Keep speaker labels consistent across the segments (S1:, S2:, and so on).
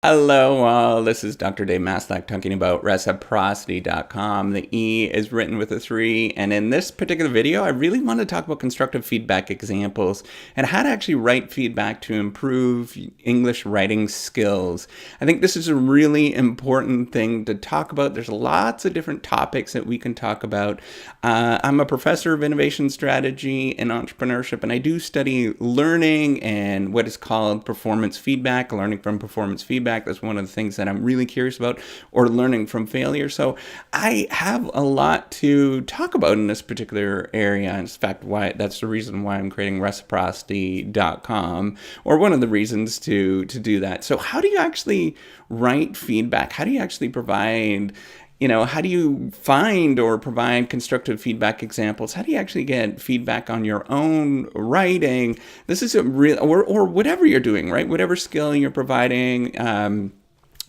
S1: Hello, all. This is Dr. Dave Maslach talking about reciprocity.com. The E is written with a 3. And in this particular video, I really want to talk about constructive feedback examples and how to actually write feedback to improve English writing skills. I think this is a really important thing to talk about. There's lots of different topics that we can talk about. I'm a professor of innovation strategy and entrepreneurship, and I do study learning and what is called performance feedback, learning from performance feedback. That's one of the things that I'm really curious about, or learning from failure. So I have a lot to talk about in this particular area. In fact, that's the reason why I'm creating reciprocity.com, or one of the reasons to do that. So how do you actually write feedback? How do you actually provide, how do you find or provide constructive feedback examples? How do you actually get feedback on your own writing? This is a real, or whatever you're doing, right? Whatever skill you're providing,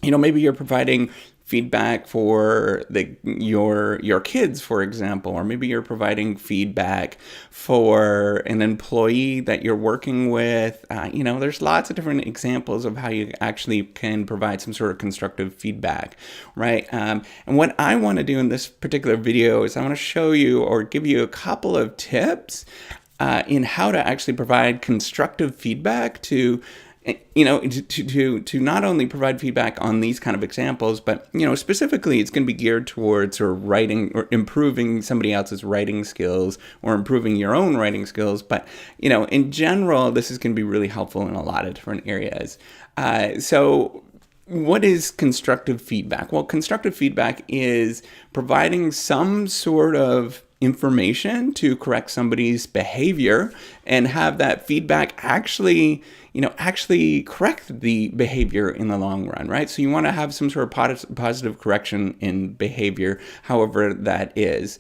S1: maybe you're providing feedback for your kids, for example, or maybe you're providing feedback for an employee that you're working with. There's lots of different examples of how you actually can provide some sort of constructive feedback, right? And what I want to do in this particular video is I want to show you or give you a couple of tips in how to actually provide constructive feedback to not only provide feedback on these kind of examples, but, specifically it's going to be geared towards or writing or improving somebody else's writing skills or improving your own writing skills. But, in general, this is going to be really helpful in a lot of different areas. So what is constructive feedback? Well, constructive feedback is providing some sort of information to correct somebody's behavior and have that feedback actually correct the behavior in the long run, right? So you want to have some sort of positive correction in behavior, however that is.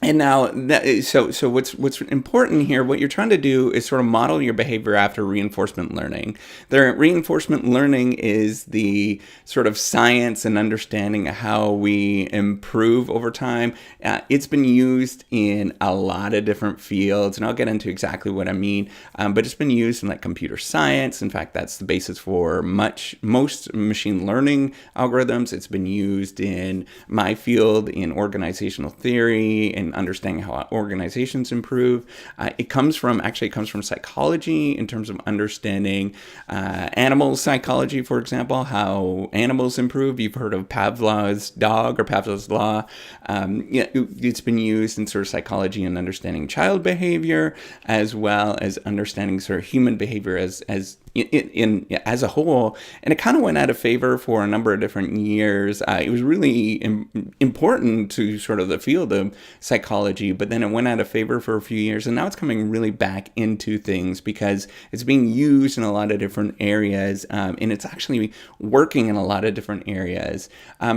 S1: And now, so what's important here, what you're trying to do is sort of model your behavior after reinforcement learning. Reinforcement learning is the sort of science and understanding of how we improve over time. It's been used in a lot of different fields, and I'll get into exactly what I mean, but it's been used in like computer science. In fact, that's the basis for most machine learning algorithms. It's been used in my field in organizational theory and understanding how organizations improve. It comes from psychology in terms of understanding animal psychology, for example, how animals improve. You've heard of Pavlov's dog or Pavlov's law. It's been used in sort of psychology and understanding child behavior, as well as understanding sort of human behavior as a whole, and it kind of went out of favor for a number of different years. It was really important to sort of the field of psychology, but then it went out of favor for a few years, and now it's coming really back into things because it's being used in a lot of different areas, and it's actually working in a lot of different areas.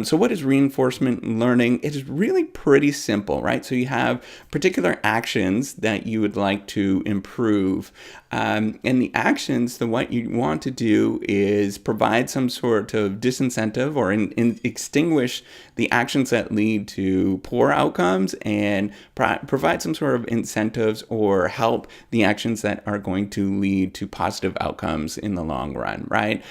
S1: So what is reinforcement learning? It is really pretty simple, right? So you have particular actions that you would like to improve, and the actions, what you want to do is provide some sort of disincentive or extinguish the actions that lead to poor outcomes and provide some sort of incentives or help the actions that are going to lead to positive outcomes in the long run, right?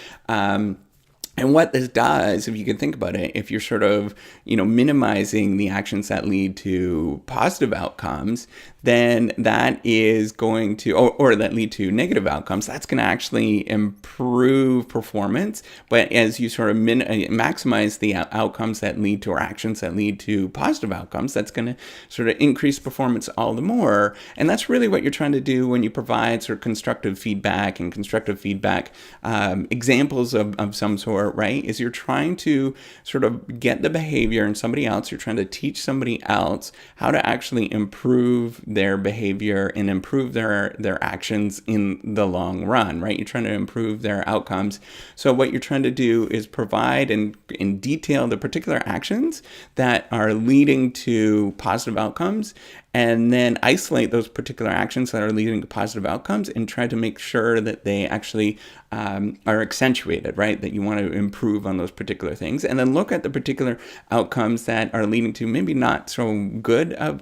S1: And what this does, if you can think about it, if you're sort of, minimizing the actions that lead to positive outcomes, then that is going to, or that lead to negative outcomes, that's going to actually improve performance. But as you sort of maximize the outcomes that lead to, or actions that lead to positive outcomes, that's going to sort of increase performance all the more. And that's really what you're trying to do when you provide sort of constructive feedback and constructive feedback examples of some sort, right? Is you're trying to sort of get the behavior in somebody else. You're trying to teach somebody else how to actually improve their behavior and improve their actions in the long run, right? You're trying to improve their outcomes. So what you're trying to do is provide and detail the particular actions that are leading to positive outcomes, and then isolate those particular actions that are leading to positive outcomes and try to make sure that they actually are accentuated, right? That you want to improve on those particular things, and then look at the particular outcomes that are leading to maybe not so good of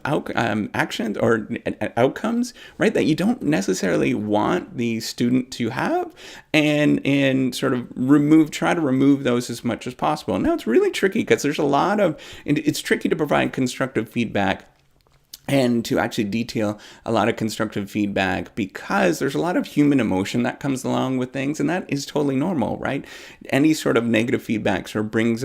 S1: actions or outcomes, right? That you don't necessarily want the student to have, and sort of try to remove those as much as possible. Now it's really tricky because there's it's tricky to provide constructive feedback and to actually detail a lot of constructive feedback because there's a lot of human emotion that comes along with things, and that is totally normal, right? Any sort of negative feedback sort of brings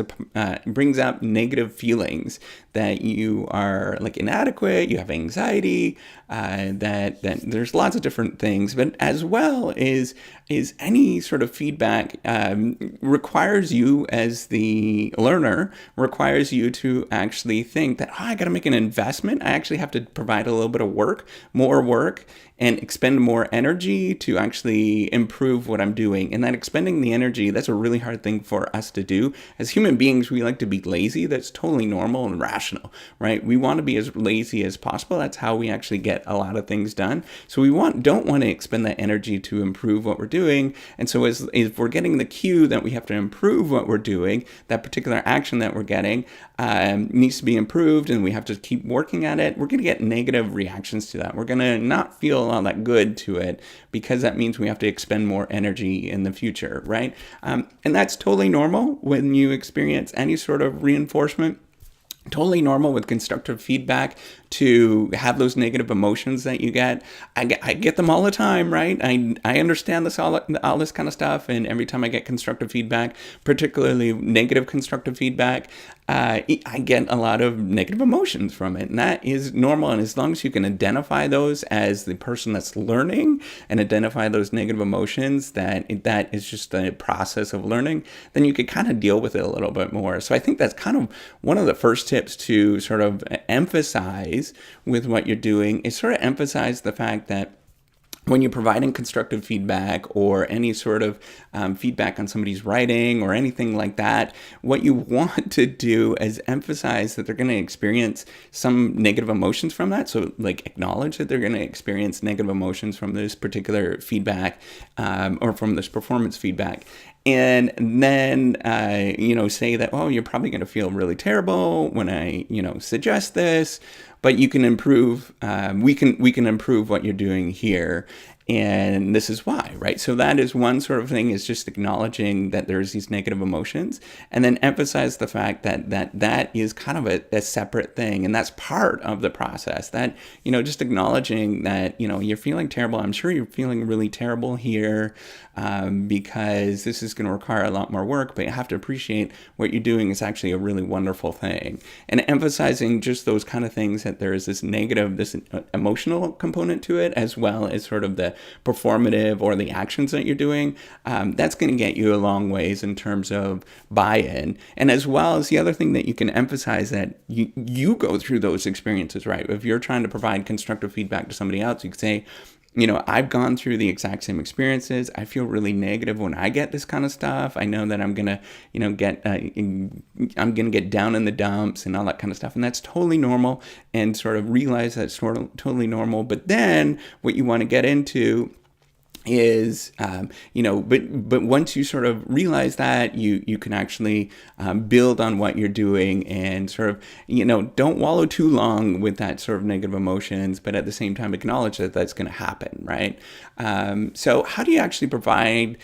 S1: up negative feelings that you are like inadequate, you have anxiety, that there's lots of different things, but as well is any sort of feedback requires you as the learner, requires you to actually think that, I got to make an investment. I actually have to provide a little bit of more work, and expend more energy to actually improve what I'm doing. And that expending the energy, that's a really hard thing for us to do. As human beings, we like to be lazy. That's totally normal and rational, right? We want to be as lazy as possible. That's how we actually get a lot of things done. So we don't want to expend that energy to improve what we're doing. And so if we're getting the cue that we have to improve what we're doing, that particular action that we're getting needs to be improved, and we have to keep working at it, we're going to get negative reactions to that. We're going to not feel all that good to it, because that means we have to expend more energy in the future, right? And that's totally normal when you experience any sort of reinforcement. Totally normal with constructive feedback to have those negative emotions that you get. I get them all the time, right? I understand all this kind of stuff, and every time I get constructive feedback, particularly negative constructive feedback, I get a lot of negative emotions from it, and that is normal. And as long as you can identify those as the person that's learning and identify those negative emotions, that is just the process of learning, then you could kind of deal with it a little bit more. So I think that's kind of one of the first tips to sort of emphasize with what you're doing, is sort of emphasize the fact that when you're providing constructive feedback or any sort of feedback on somebody's writing or anything like that, what you want to do is emphasize that they're going to experience some negative emotions from that. So like acknowledge that they're going to experience negative emotions from this particular feedback or from this performance feedback. And then, say that, you're probably going to feel really terrible when I, suggest this, but you can improve, we can improve what you're doing here. And this is why, right? So that is one sort of thing, is just acknowledging that there's these negative emotions, and then emphasize the fact that is kind of a separate thing. And that's part of the process, that, just acknowledging that, you're feeling terrible. I'm sure you're feeling really terrible here because this is going to require a lot more work, but you have to appreciate what you're doing is actually a really wonderful thing. And emphasizing just those kind of things, that there is this emotional component to it, as well as sort of the performative or the actions that you're doing, that's going to get you a long ways in terms of buy-in. And as well as the other thing that you can emphasize, that you go through those experiences, right? If you're trying to provide constructive feedback to somebody else, you could say, I've gone through the exact same experiences. I feel really negative when I get this kind of stuff. I know that I'm gonna, get down in the dumps and all that kind of stuff, and that's totally normal. And sort of realize that's totally normal. But then what you want to get into is, but once you sort of realize that, you can actually build on what you're doing, and sort of, don't wallow too long with that sort of negative emotions, but at the same time acknowledge that that's going to happen, right? So how do you actually provide,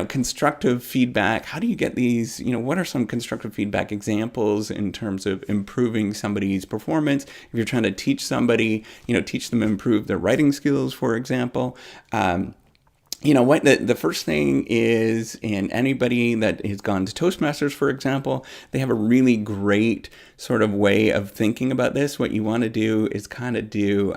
S1: constructive feedback? How do you get these, what are some constructive feedback examples in terms of improving somebody's performance? If you're trying to teach somebody, teach them improve their writing skills, for example, the first thing is, and anybody that has gone to Toastmasters, for example, they have a really great sort of way of thinking about this. What you want to do is kind of do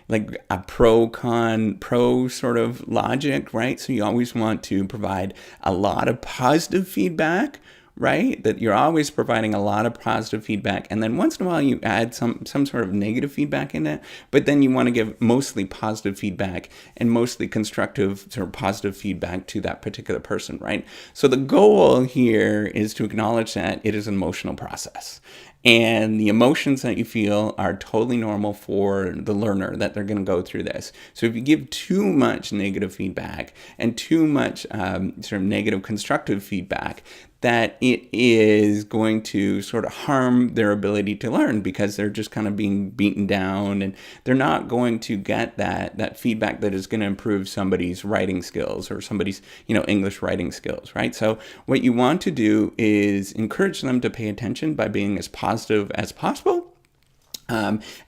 S1: like a pro sort of logic, right? So you always want to provide a lot of positive feedback, right? That you're always providing a lot of positive feedback. And then once in a while you add some sort of negative feedback in it, but then you want to give mostly positive feedback and mostly constructive sort of positive feedback to that particular person, right? So the goal here is to acknowledge that it is an emotional process. And the emotions that you feel are totally normal for the learner, that they're going to go through this. So if you give too much negative feedback and too much sort of negative constructive feedback, that it is going to sort of harm their ability to learn, because they're just kind of being beaten down, and they're not going to get that feedback that is going to improve somebody's writing skills or somebody's English writing skills, right? So what you want to do is encourage them to pay attention by being as positive as possible.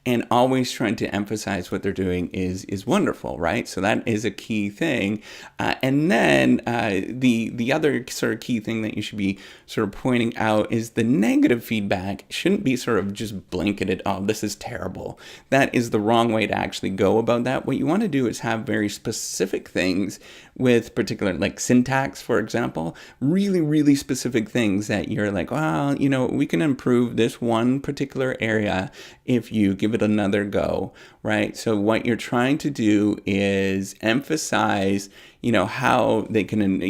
S1: And always trying to emphasize what they're doing is wonderful, right? So that is a key thing. And then the other sort of key thing that you should be sort of pointing out is the negative feedback shouldn't be sort of just blanketed, oh, this is terrible. That is the wrong way to actually go about that. What you want to do is have very specific things with particular, like syntax, for example, really, really specific things that you're like, well, we can improve this one particular area if you give it another go, right? So what you're trying to do is emphasize, how they can,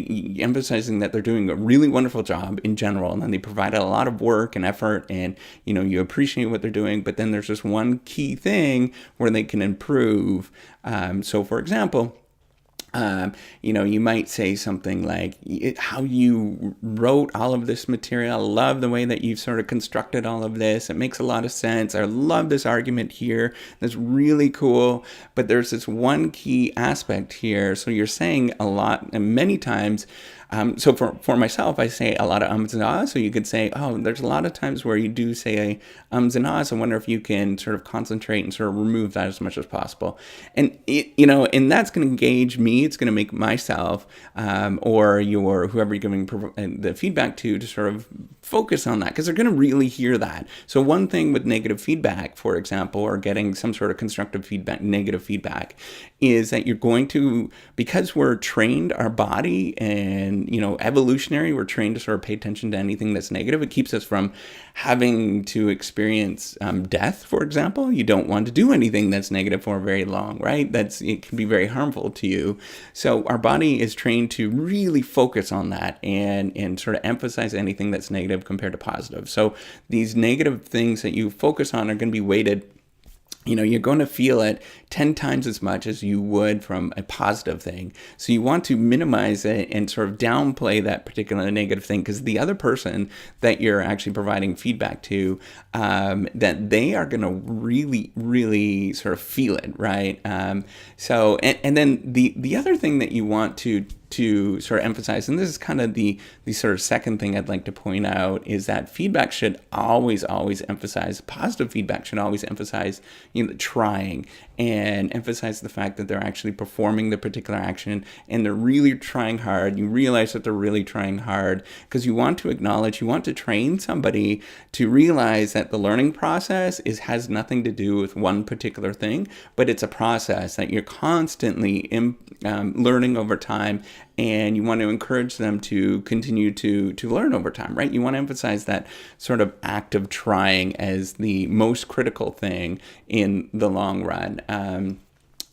S1: emphasizing that they're doing a really wonderful job in general, and then they provide a lot of work and effort, and, you appreciate what they're doing, but then there's just one key thing where they can improve. So for example, you might say something like, how you wrote all of this material. I love the way that you've sort of constructed all of this. It makes a lot of sense. I love this argument here. That's really cool. But there's this one key aspect here. So you're saying a lot, and many times, so for myself, I say a lot of ums and ahs. So you could say, oh, there's a lot of times where you do say ums and ahs. I wonder if you can sort of concentrate and sort of remove that as much as possible. And and that's going to engage me. It's going to make myself or whoever you're giving the feedback to sort of focus on that, because they're going to really hear that. So one thing with negative feedback, for example, or getting some sort of constructive feedback, negative feedback, is that you're going to, because we're trained, our body and evolutionary, we're trained to sort of pay attention to anything that's negative. It keeps us from having to experience death, for example. You don't want to do anything that's negative for very long, right? It can be very harmful to you. So our body is trained to really focus on that and sort of emphasize anything that's negative compared to positive. So these negative things that you focus on are going to be weighted. You're going to feel it 10 times as much as you would from a positive thing. So you want to minimize it and sort of downplay that particular negative thing, because the other person that you're actually providing feedback to, that they are going to really, really sort of feel it, right? So then the other thing that you want to sort of emphasize, and this is kind of the sort of second thing I'd like to point out, is that feedback should always emphasize, positive feedback should always emphasize, trying, and emphasize the fact that they're actually performing the particular action and they're really trying hard. You realize that they're really trying hard, because you want to acknowledge, you want to train somebody to realize that the learning process has nothing to do with one particular thing, but it's a process that you're constantly learning over time. And you want to encourage them to continue to learn over time, right? You want to emphasize that sort of act of trying as the most critical thing in the long run.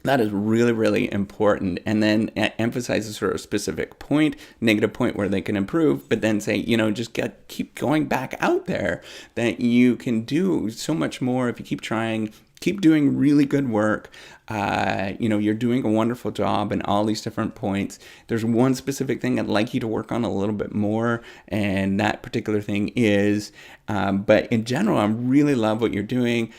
S1: That is really, really important. And then emphasize a sort of specific point, negative point where they can improve, but then say, just keep going back out there, that you can do so much more if you keep trying, keep doing really good work. You're doing a wonderful job in all these different points. There's one specific thing I'd like you to work on a little bit more, and that particular thing is, but in general, I really love what you're doing.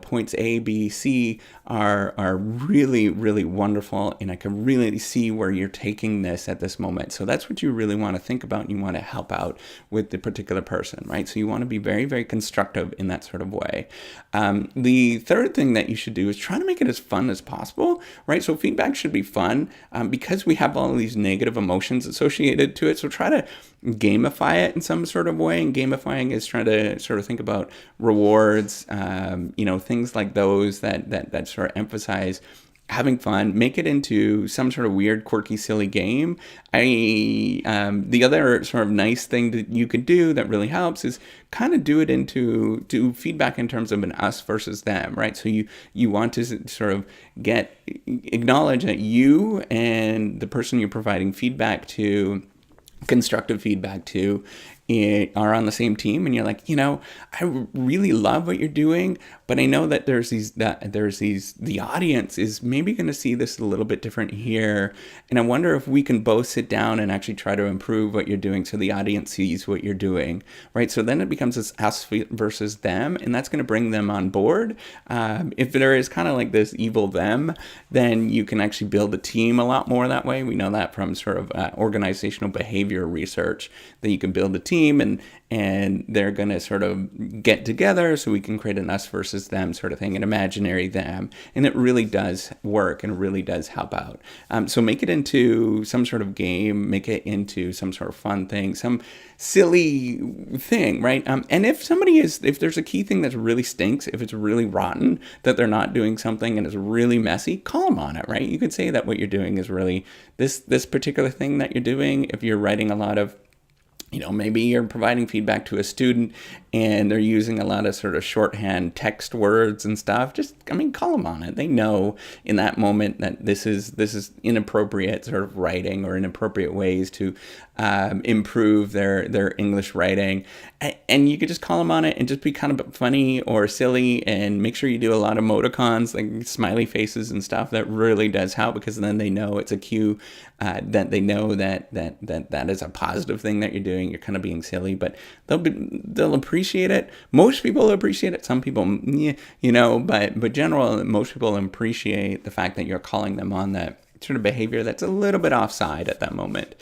S1: Points A, B, C are really, really wonderful, and I can really see where you're taking this at this moment. So that's what you really want to think about, and you want to help out with the particular person, right? So you want to be very, very constructive in that sort of way. The third thing that you should do is try to make it as fun as possible, right? So feedback should be fun, because we have all of these negative emotions associated to it. So try to gamify it in some sort of way. And gamifying is trying to sort of think about rewards, things like those that sort of emphasize having fun, make it into some sort of weird, quirky, silly game. The other sort of nice thing that you could do that really helps is kind of do it into feedback in terms of an us versus them, right? So you want to sort of acknowledge that you and the person you're providing feedback to, constructive feedback to, are on the same team, and you're like, I really love what you're doing, but I know that the audience is maybe going to see this a little bit different here, and I wonder if we can both sit down and actually try to improve what you're doing so the audience sees what you're doing, right? So then it becomes this us versus them, and that's going to bring them on board. If there is kind of like this evil them, then you can actually build a team a lot more that way. We know that from sort of organizational behavior research, that you can build a team and they're going to sort of get together so we can create an us versus them sort of thing, an imaginary them. And it really does work and really does help out. So make it into some sort of game, make it into some sort of fun thing, some silly thing, right? And if there's a key thing that really stinks, if it's really rotten, that they're not doing something and it's really messy, call them on it, right? You could say that what you're doing is really this particular thing that you're doing. If you're writing a lot of, maybe you're providing feedback to a student and they're using a lot of sort of shorthand text words and stuff, call them on it. They know in that moment that this is inappropriate sort of writing or inappropriate ways to improve their English writing. And you could just call them on it and just be kind of funny or silly, and make sure you do a lot of emoticons, like smiley faces and stuff. That really does help, because then they know it's a cue, that they know that is a positive thing that you're doing. You're kind of being silly, but they'll appreciate it. Most people appreciate it. Some people, but general, most people appreciate the fact that you're calling them on that sort of behavior that's a little bit offside at that moment.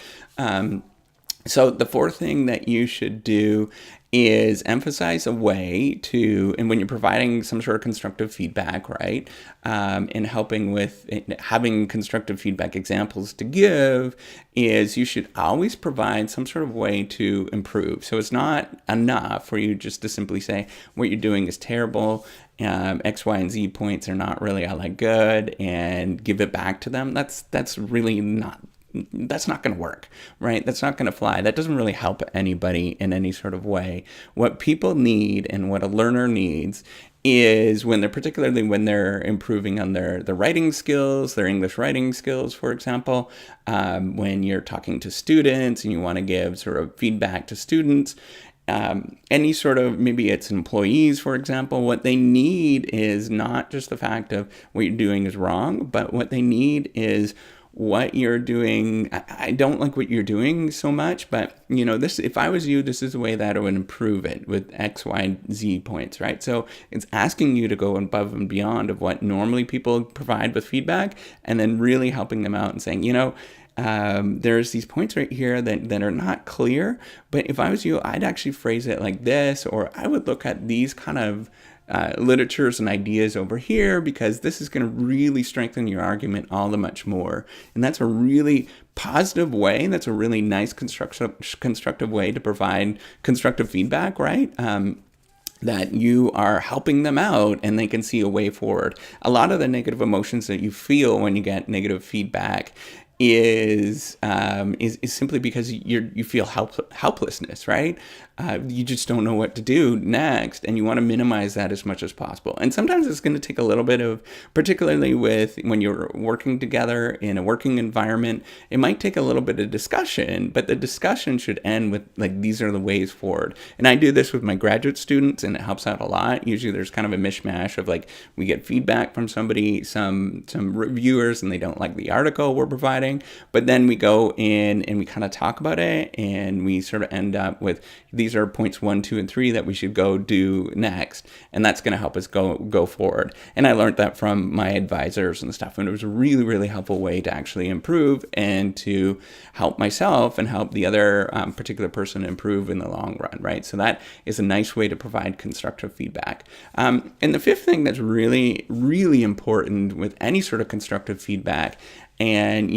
S1: So the fourth thing that you should do is emphasize a way to, and when you're providing some sort of constructive feedback, right, and helping with having constructive feedback examples to give, is you should always provide some sort of way to improve. So it's not enough for you just to simply say, what you're doing is terrible, X, Y, and Z points are not really all that good, and give it back to them. That's really not. That's not going to work, right? That's not going to fly. That doesn't really help anybody in any sort of way. What people need and what a learner needs is particularly when they're improving on their writing skills, their English writing skills, for example, when you're talking to students and you want to give sort of feedback to students, any sort of, maybe it's employees, for example, what they need is not just the fact of what you're doing is wrong, but what they need is what you're doing. I don't like what you're doing so much, but this, if I was you, this is the way that I would improve it with X, Y, and Z points, right? So it's asking you to go above and beyond of what normally people provide with feedback, and then really helping them out and saying, there's these points right here that are not clear, but if I was you, I'd actually phrase it like this, or I would look at these kind of literatures and ideas over here, because this is going to really strengthen your argument all the much more. And that's a really positive way, and that's a really nice constructive way to provide constructive feedback, right? That you are helping them out and they can see a way forward. A lot of the negative emotions that you feel when you get negative feedback is simply because you feel helplessness, right? You just don't know what to do next, and you want to minimize that as much as possible. And sometimes it's going to take a little bit of, particularly when you're working together in a working environment, it might take a little bit of discussion, but the discussion should end with, like, these are the ways forward. And I do this with my graduate students, and it helps out a lot. Usually there's kind of a mishmash of, like, we get feedback from somebody, some reviewers, and they don't like the article we're providing, but then we go in and we kind of talk about it, and we sort of end up with, these are points 1, 2, and 3 that we should go do next, and that's going to help us go forward. And I learned that from my advisors and stuff, and it was a really, really helpful way to actually improve and to help myself and help the other particular person improve in the long run, right? So that is a nice way to provide constructive feedback. And the fifth thing that's really, really important with any sort of constructive feedback, and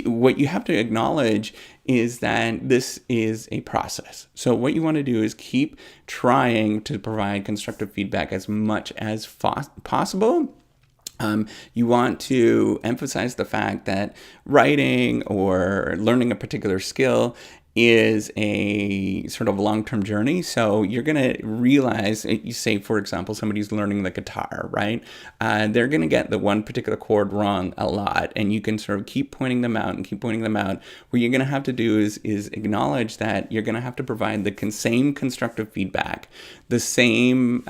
S1: what you have to acknowledge is that this is a process. So what you want to do is keep trying to provide constructive feedback as much as possible. You want to emphasize the fact that writing or learning a particular skill is a sort of long-term journey. So you're going to realize, you say, for example, somebody's learning the guitar, right? They're going to get the one particular chord wrong a lot, and you can sort of keep pointing them out and keep pointing them out. What you're going to have to do is acknowledge that you're going to have to provide the same constructive feedback, the same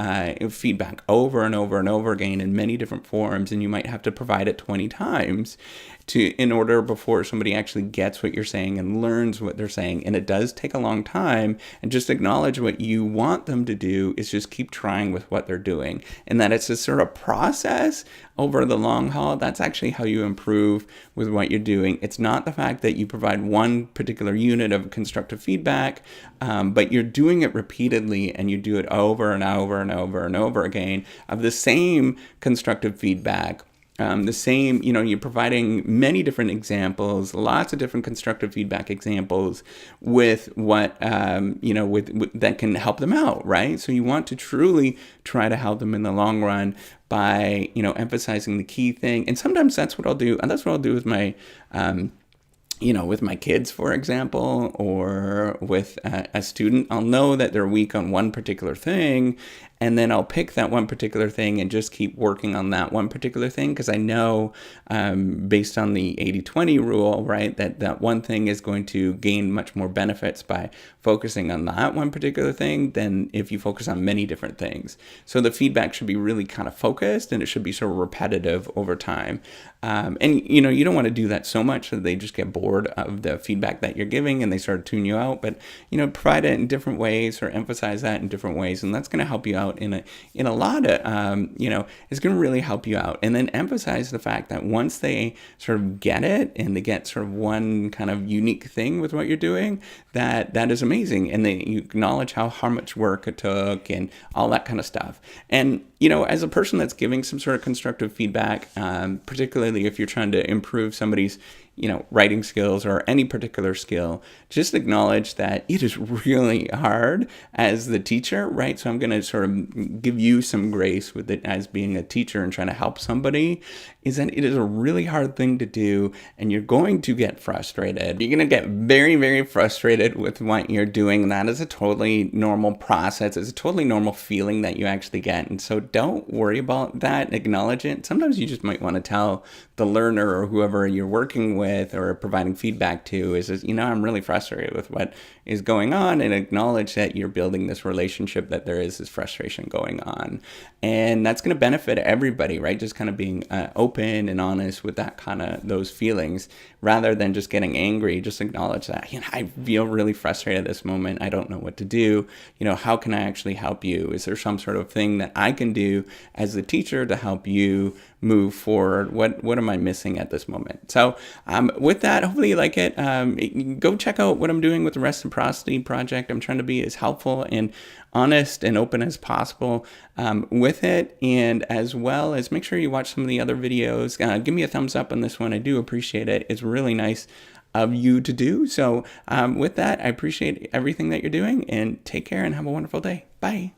S1: feedback over and over and over again in many different forms, and you might have to provide it 20 times in order before somebody actually gets what you're saying and learns what they're saying. And it does take a long time, and just acknowledge what you want them to do is just keep trying with what they're doing, and that it's a sort of process over the long haul. That's actually how you improve with what you're doing. It's not the fact that you provide one particular unit of constructive feedback, but you're doing it repeatedly, and you do it over and over and over and over again of the same constructive feedback. The same, you're providing many different examples, lots of different constructive feedback examples with what, with that can help them out, right? So you want to truly try to help them in the long run by, emphasizing the key thing. And sometimes that's what I'll do. And that's what I'll do with my, with my kids, for example, or with a student. I'll know that they're weak on one particular thing, and then I'll pick that one particular thing and just keep working on that one particular thing, because I know, based on the 80-20 rule, right, that one thing is going to gain much more benefits by focusing on that one particular thing than if you focus on many different things. So the feedback should be really kind of focused, and it should be sort of repetitive over time. And you don't want to do that so much that they just get bored of the feedback that you're giving and they start to tune you out. But provide it in different ways, or emphasize that in different ways, and that's going to help you out in a lot of it's going to really help you out. And then emphasize the fact that once they sort of get it, and they get sort of one kind of unique thing with what you're doing, that is amazing, and you acknowledge how much work it took and all that kind of stuff. And as a person that's giving some sort of constructive feedback, particularly if you're trying to improve somebody's writing skills or any particular skill, just acknowledge that it is really hard as the teacher, right? So I'm going to sort of give you some grace with it as being a teacher and trying to help somebody, is that it is a really hard thing to do, and you're going to get frustrated. You're going to get very, very frustrated with what you're doing, and that is a totally normal process. It's a totally normal feeling that you actually get, and so don't worry about that. Acknowledge it. Sometimes you just might want to tell the learner or whoever you're working with or providing feedback to is I'm really frustrated with what is going on, and acknowledge that you're building this relationship, that there is this frustration going on. And that's going to benefit everybody, right? Just kind of being open and honest with that kind of those feelings, rather than just getting angry. Just acknowledge that, I feel really frustrated at this moment. I don't know what to do. How can I actually help you? Is there some sort of thing that I can do as the teacher to help you move forward? What am I missing at this moment? So with that, hopefully you like it. Go check out what I'm doing with the Reciprocity Project. I'm trying to be as helpful and honest and open as possible with it, and as well as make sure you watch some of the other videos. Give me a thumbs up on this one. I do appreciate it. It's really nice of you to do. So with that, I appreciate everything that you're doing, and take care and have a wonderful day. Bye.